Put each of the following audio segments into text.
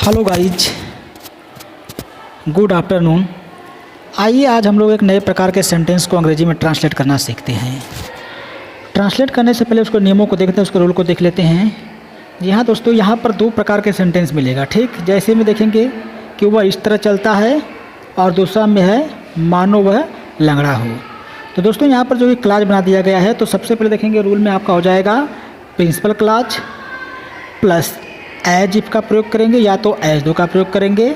Hello guys, good afternoon. आइए आज हम लोग एक नए प्रकार के सेंटेंस को अंग्रेजी में ट्रांसलेट करना सीखते हैं। ट्रांसलेट करने से पहले उसको नियमों को देखते हैं, उसके रूल को देख लेते हैं। जी हाँ दोस्तों, यहाँ पर दो प्रकार के सेंटेंस मिलेगा। ठीक, जैसे में देखेंगे कि वह इस तरह चलता है और दूसरा में है मानो वह लंगड़ा हो। तो दोस्तों यहाँ पर जो ये क्लाज बना दिया गया है, तो सबसे पहले देखेंगे रूल में आपका हो जाएगा principal clause plus as if का प्रयोग करेंगे या तो एज दो का प्रयोग करेंगे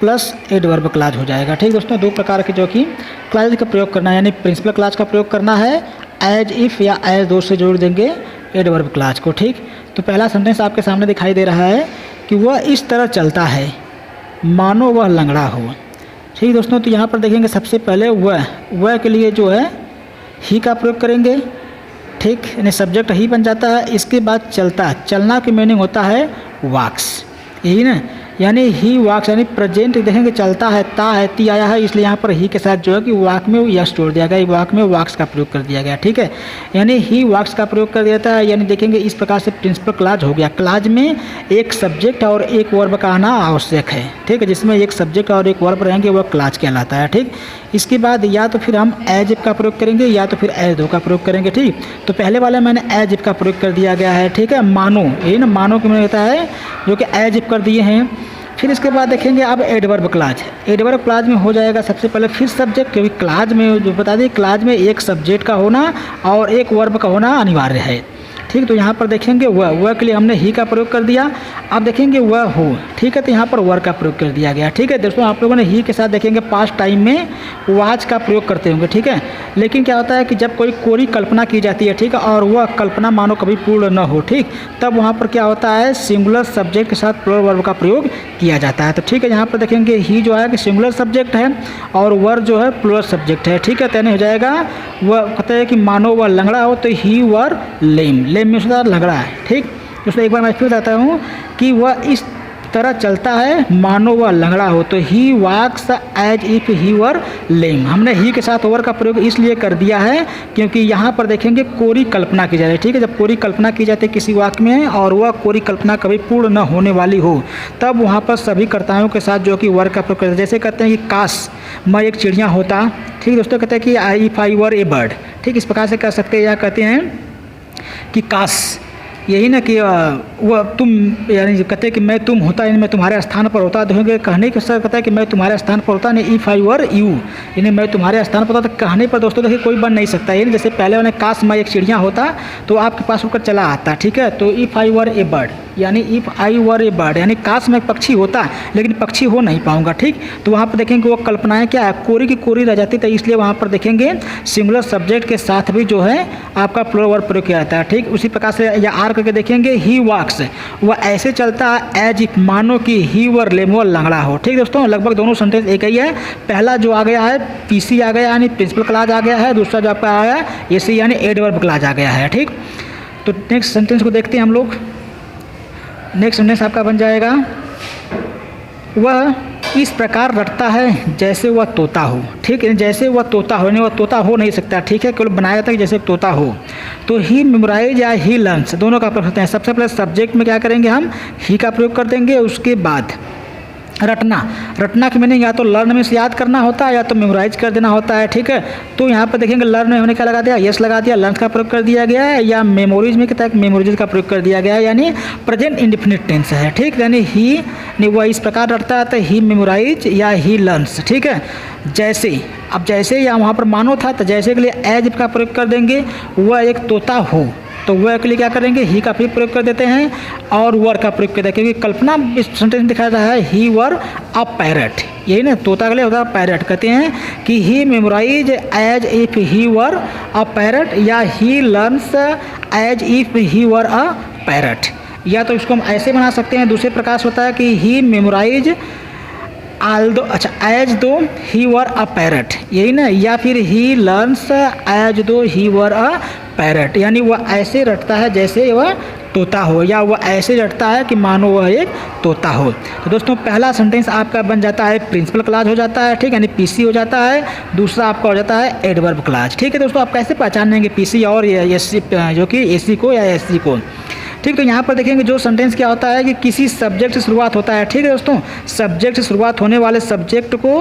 प्लस एडवर्ब क्लाज हो जाएगा। ठीक दोस्तों, दो प्रकार के जो कि क्लाज का प्रयोग करना है, यानी प्रिंसिपल क्लाज का प्रयोग करना है, एज इफ या एज दो से जोड़ देंगे एडवर्ब क्लाज को। ठीक, तो पहला सेंटेंस आपके सामने दिखाई दे रहा है कि वह इस तरह चलता है मानो वह लंगड़ा हो। ठीक दोस्तों, तो यहाँ पर देखेंगे सबसे पहले वह के लिए जो है ही का प्रयोग करेंगे। ठीक, यानी सब्जेक्ट ही बन जाता है। इसके बाद चलता, चलना की मीनिंग होता है वॉक्स, यही ना, यानी ही वॉक्स, यानी प्रेजेंट देखेंगे चलता है, ता है, ती आया है, इसलिए यहाँ पर ही के साथ जो है कि वॉक में यस जोड़ दिया गया, वॉक में वॉक्स का प्रयोग कर दिया गया। ठीक है, यानी ही वॉक्स का प्रयोग कर दिया था। यानी देखेंगे इस प्रकार से प्रिंसिपल क्लाज हो गया। क्लाज में एक सब्जेक्ट और एक वर्ब का आना आवश्यक है। ठीक है, जिसमें एक सब्जेक्ट और एक वर्ब रहेंगे वह क्लाज कहलाता है। ठीक, इसके बाद या तो फिर हम एज इफ का प्रयोग करेंगे या तो फिर एज दो का प्रयोग करेंगे। ठीक, तो पहले वाले मैंने एज इफ का प्रयोग कर दिया गया है। ठीक है, मानो, यही ना, मानो की मैंने होता है जो कि एज इफ कर दिए हैं। फिर इसके बाद देखेंगे अब एडवर्ब क्लाज। एडवर्ब क्लाज में हो जाएगा सबसे पहले फिर सब्जेक्ट, क्योंकि क्लाज में जो बता दें, क्लाज में एक सब्जेक्ट का होना और एक वर्ब का होना अनिवार्य है। ठीक, तो यहाँ पर देखेंगे वह के लिए हमने ही का प्रयोग कर दिया। अब देखेंगे वह हो। ठीक है, तो यहाँ पर वर का प्रयोग कर दिया गया। ठीक है दोस्तों, आप लोगों ने ही के साथ देखेंगे पास्ट टाइम में वाज का प्रयोग करते होंगे। ठीक है, लेकिन क्या होता है कि जब कोई कोरी कल्पना की जाती है, ठीक है, और वह कल्पना मानो कभी पूर्ण न हो, ठीक, तब वहाँ पर क्या होता है, सिंगुलर सब्जेक्ट के साथ प्लुरल वर्ब का प्रयोग किया जाता है। तो ठीक है, यहाँ पर देखेंगे ही जो है कि सिंगुलर सब्जेक्ट है और वर जो है प्लुरल सब्जेक्ट है। ठीक है, तो हो जाएगा वह कहते हैं कि मानो वह लंगड़ा हो, तो ही वर लेम, लेम में उसका लंगड़ा है। ठीक, उसमें एक बार मैं फिर बताता हूँ कि वह इस तरह चलता है मानो वह लंगड़ा हो, तो ही वॉक्स एज इफ ही वर लेम। हमने ही के साथ ओवर का प्रयोग इसलिए कर दिया है क्योंकि यहाँ पर देखेंगे कोरी कल्पना की जा रही है। ठीक है, जब कोरी कल्पना की जाती है किसी वाक्य में और वह कोरी कल्पना कभी पूर्ण न होने वाली हो, तब वहाँ पर सभी कर्ताओं के साथ जो कि वर का प्रयोग करते हैं। जैसे कहते हैं कि काश मैं एक चिड़िया होता। ठीक दोस्तों, कहते हैं कि if I were a bird. ठीक, इस प्रकार से कह सकते हैं, या कहते हैं कि काश, यही ना कि वह तुम, यानी कहते हैं कि मैं तुम होता, यानी मैं तुम्हारे स्थान पर होता। देखोगे कहने के सर कहता है कि मैं तुम्हारे स्थान पर होता, नहीं इफ़ आई वर यू, यानी मैं तुम्हारे स्थान पर होता। तो कहने पर दोस्तों देखिए कोई बन नहीं सकता। यानी जैसे पहले मैंने काश मैं एक चिड़िया होता तो आपके पास होकर चला आता। ठीक है, तो if I were a bird, यानी if I were a bird, यानी काश मैं पक्षी होता लेकिन पक्षी हो नहीं पाऊंगा। ठीक, तो वहाँ पर देखेंगे वो कल्पनाएँ क्या है, कोरी की कोरी रह जाती, तो इसलिए वहाँ पर देखेंगे सिंगुलर सब्जेक्ट के साथ भी जो है आपका प्लुरल वर्ब प्रयोग किया जाता है। ठीक, उसी प्रकार से या आर करके देखेंगे ही वॉक्स, वह ऐसे चलता है एज इफ मानो कि ही वर लेम, वो लंगड़ा हो। ठीक दोस्तों, लगभग दोनों सेंटेंस एक ही है। पहला जो आ गया है पीसी आ गया, यानी प्रिंसिपल क्लाज आ गया है। दूसरा जो आपका आया है एसी यानी एडवर्ब क्लाज आ गया है। ठीक, तो नेक्स्ट सेंटेंस को देखते हैं हम लोग। नेक्स्ट सेंटेंस आपका बन जाएगा वह इस प्रकार रटता है जैसे वह तोता हो। ठीक है, जैसे वह तोता हो, यानी वह तोता हो नहीं सकता। ठीक है, केवल बनाया जाता है जैसे तोता हो। तो ही मेमोराइज या ही लर्न्स दोनों का प्रयोग करते हैं। सबसे पहले सब्जेक्ट में क्या करेंगे, हम ही का प्रयोग कर देंगे। उसके बाद रटना, रटना की मीनिंग या तो लर्न में से याद करना होता है या तो मेमोराइज कर देना होता है। ठीक है, तो यहाँ पर देखेंगे लर्न में हमने क्या लगा दिया, यस लगा दिया, लर्न का प्रयोग कर दिया गया है, या मेमोरीज में क्या मेमोरीज का प्रयोग कर दिया गया है, यानी प्रेजेंट इंडेफिनिट टेंस है। ठीक, यानी ही वह इस प्रकार रटता है तो ही मेमोराइज या ही लर्न्स। ठीक है, जैसे, अब जैसे या वहाँ पर मानो था तो जैसे के लिए एज का प्रयोग कर देंगे। वह एक तोता हो, तो वह के लिए क्या करेंगे, ही का फिर प्रयोग कर देते हैं और वर का प्रयोग करते हैं, क्योंकि कल्पना इस सेंटेंस में दिखाया है ही वर अ पैरट, यही ना, तोता के लिए होता है पैरट। कहते हैं कि he memorise as if he were a parrot या he learns as if he were a parrot. या तो इसको हम ऐसे बना सकते हैं, दूसरे प्रकार से होता है कि ही मेमोराइज आल्दो, अच्छा, एज दो ही वर अ पैरट, यही ना, या फिर ही लर्न्स एज दो ही वर अ पैरट, यानी वह ऐसे रटता है जैसे वह तोता हो, या वह ऐसे रटता है कि मानो वह एक तोता हो। तो दोस्तों पहला सेंटेंस आपका बन जाता है प्रिंसिपल क्लाज हो जाता है। ठीक, यानी पीसी हो जाता है। दूसरा आपका हो जाता है एडवर्ब क्लाज। ठीक है दोस्तों, आप कैसे पहचानेंगे पीसी और एससी, जो कि एसी को या एससी को। ठीक, तो यहाँ पर देखेंगे जो सेंटेंस क्या होता है कि किसी सब्जेक्ट से शुरुआत होता है। ठीक है दोस्तों, सब्जेक्ट से शुरुआत होने वाले सब्जेक्ट को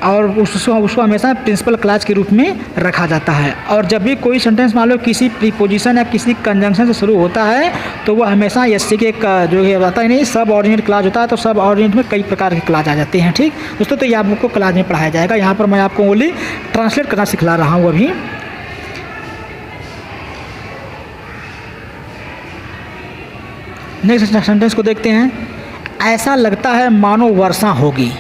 और उसको हमेशा प्रिंसिपल क्लॉज के रूप में रखा जाता है। और जब भी कोई सेंटेंस मान लो किसी प्रीपोजिशन या किसी कंजंक्शन से शुरू होता है तो वो हमेशा एससी के जो है आता है नहीं सब ऑर्डिनेट क्लॉज होता है। तो सब ऑर्डिनेट में कई प्रकार के क्लॉज आ जाते हैं। ठीक दोस्तों, तो ये आपको क्लॉज में पढ़ाया जाएगा। यहाँ पर मैं आपको ओनली ट्रांसलेट करना सिखला रहा हूँ अभी। नेक्स्ट सेंटेंस को देखते हैं। ऐसा लगता है मानो वर्षा होगी।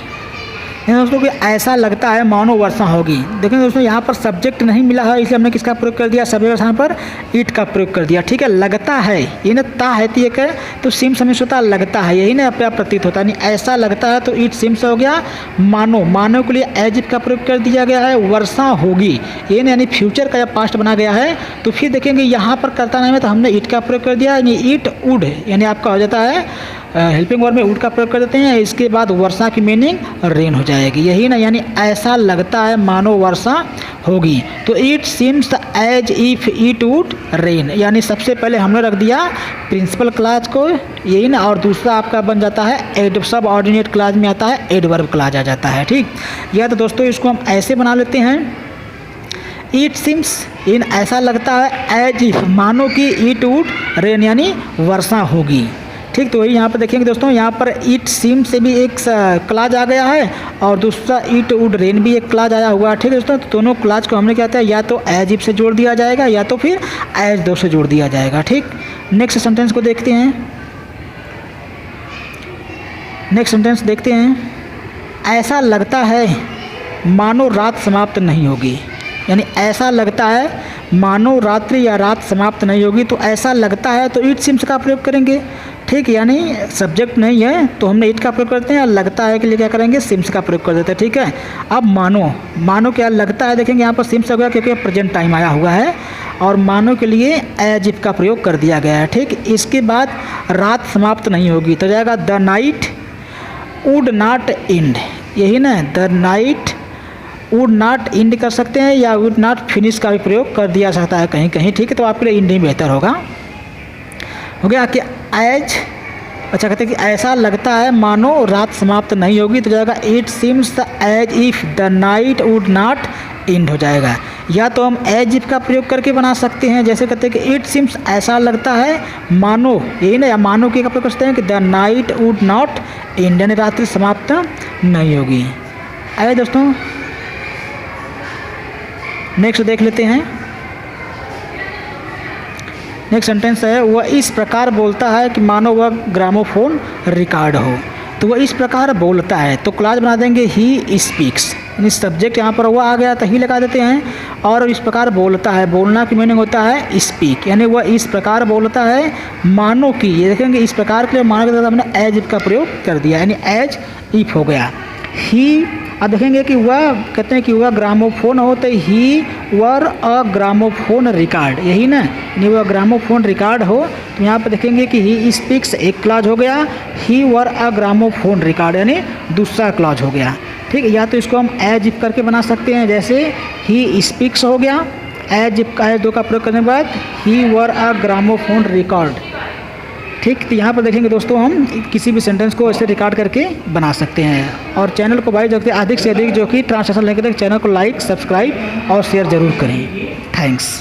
दोस्तों कि ऐसा लगता है मानो वर्षा होगी। देखें दोस्तों, यहाँ पर सब्जेक्ट नहीं मिला है इसलिए हमने किसका प्रयोग कर दिया, सभी स्थान पर इट का प्रयोग कर दिया। ठीक है, लगता है ये ना ता है एक है तो सिम समिश होता है लगता है, यही ना अपने आप प्रतीत होता है। नहीं ऐसा लगता है तो इट सिम्स हो गया। मानो, मानो के लिए एज इफ का प्रयोग कर दिया गया है। वर्षा होगी ये यानी फ्यूचर का पास्ट बना गया है। तो फिर देखेंगे यहाँ पर कर्ता नाम है तो हमने इट का प्रयोग कर दिया, यानी इट वुड यानी आपका हो जाता है हेल्पिंग वर्ब में वुड का प्रयोग कर देते हैं। इसके बाद वर्षा की मीनिंग रेन हो जाएगी, यही ना, यानी ऐसा लगता है मानो वर्षा होगी। तो it seems as if it would rain, यानी सबसे पहले हमने रख दिया प्रिंसिपल क्लॉज को, यही ना, और दूसरा आपका बन जाता है एड, सब ऑर्डिनेट क्लॉज में आता है एडवर्ब क्लॉज आ जाता है। ठीक, या तो दोस्तों इसको हम ऐसे बना लेते हैं, इट सिम्स इन ऐसा लगता है एज इफ मानो कि इट वुड रेन यानी वर्षा होगी। ठीक, तो वही यहाँ पर देखेंगे दोस्तों, यहाँ पर इट सीम से भी एक क्लॉज आ गया है और दूसरा इट वुड रेन भी एक क्लॉज आया हुआ है। ठीक है दोस्तों, तो दोनों क्लॉज को हमने क्या कहता है या तो एज इफ से जोड़ दिया जाएगा या तो फिर एज दो से जोड़ दिया जाएगा। ठीक, नेक्स्ट सेंटेंस को देखते हैं। नेक्स्ट सेंटेंस देखते हैं। ऐसा लगता है मानो रात समाप्त नहीं होगी, यानी ऐसा लगता है मानो रात्रि या रात समाप्त नहीं होगी। तो ऐसा लगता है तो इट सिम्स का प्रयोग करेंगे। ठीक, यानी सब्जेक्ट नहीं है तो हमने इट का प्रयोग करते हैं और लगता है के लिए क्या करेंगे, सिम्स का प्रयोग कर देते हैं। ठीक है, अब मानो, मानो क्या लगता है, देखेंगे यहाँ पर सिम्स हो गया क्योंकि प्रेजेंट टाइम आया हुआ है और मानो के लिए एज इफ का प्रयोग कर दिया गया है। ठीक, इसके बाद रात समाप्त नहीं होगी तो जाएगा the night would not and, यही ना, the night would not and कर सकते हैं या वुड नॉट फिनिश का भी प्रयोग कर दिया सकता है कहीं कहीं। ठीक है, तो आपके लिए एंड ही बेहतर होगा। हो गया कि एज, अच्छा कहते हैं कि ऐसा लगता है मानो रात समाप्त नहीं होगी तो जाएगा it seems as if the night would not end हो जाएगा। या तो हम एज इफ का प्रयोग करके बना सकते हैं, जैसे कहते हैं कि इट सीम्स ऐसा लगता है मानो, यही ना, या मानो के का प्रयोग कर सकते हैं कि the night would not and यानी रात्रि समाप्त नहीं होगी। आइए दोस्तों नेक्स्ट देख लेते हैं। नेक्स्ट सेंटेंस है, वह इस प्रकार बोलता है कि मानो वह ग्रामोफोन रिकॉर्ड हो। तो वह इस प्रकार बोलता है तो क्लॉज बना देंगे ही स्पीक्स, यानी सब्जेक्ट यहाँ पर वह आ गया तो ही लगा देते हैं। और इस प्रकार बोलता है, बोलना की मीनिंग होता है स्पीक, यानी वह इस प्रकार बोलता है मानो कि, ये देखेंगे इस प्रकार के लिए मानो के साथ हमने एज इफ का प्रयोग कर दिया, यानी एज इफ हो गया। ही, अब देखेंगे कि वह कहते हैं कि वह ग्रामोफोन हो तो ही वर अ ग्रामोफोन रिकॉर्ड, यही ना, यानी वह ग्रामोफोन रिकॉर्ड हो। तो यहाँ पर देखेंगे कि ही स्पीक्स एक क्लॉज हो गया, ही वर अ ग्रामोफोन रिकॉर्ड यानी दूसरा क्लॉज हो गया। ठीक है, या तो इसको हम एज इफ करके बना सकते हैं, जैसे ही स्पीक्स हो गया, एज इफ का एज दो का प्रयोग करने के बाद ही वर अ ग्रामोफोन रिकॉर्ड। ठीक, तो यहाँ पर देखेंगे दोस्तों हम किसी भी सेंटेंस को ऐसे रिकॉर्ड करके बना सकते हैं। और चैनल को भाई जो अधिक से अधिक जो कि ट्रांसलेशन लेकर चैनल को लाइक, सब्सक्राइब और शेयर ज़रूर करें। थैंक्स।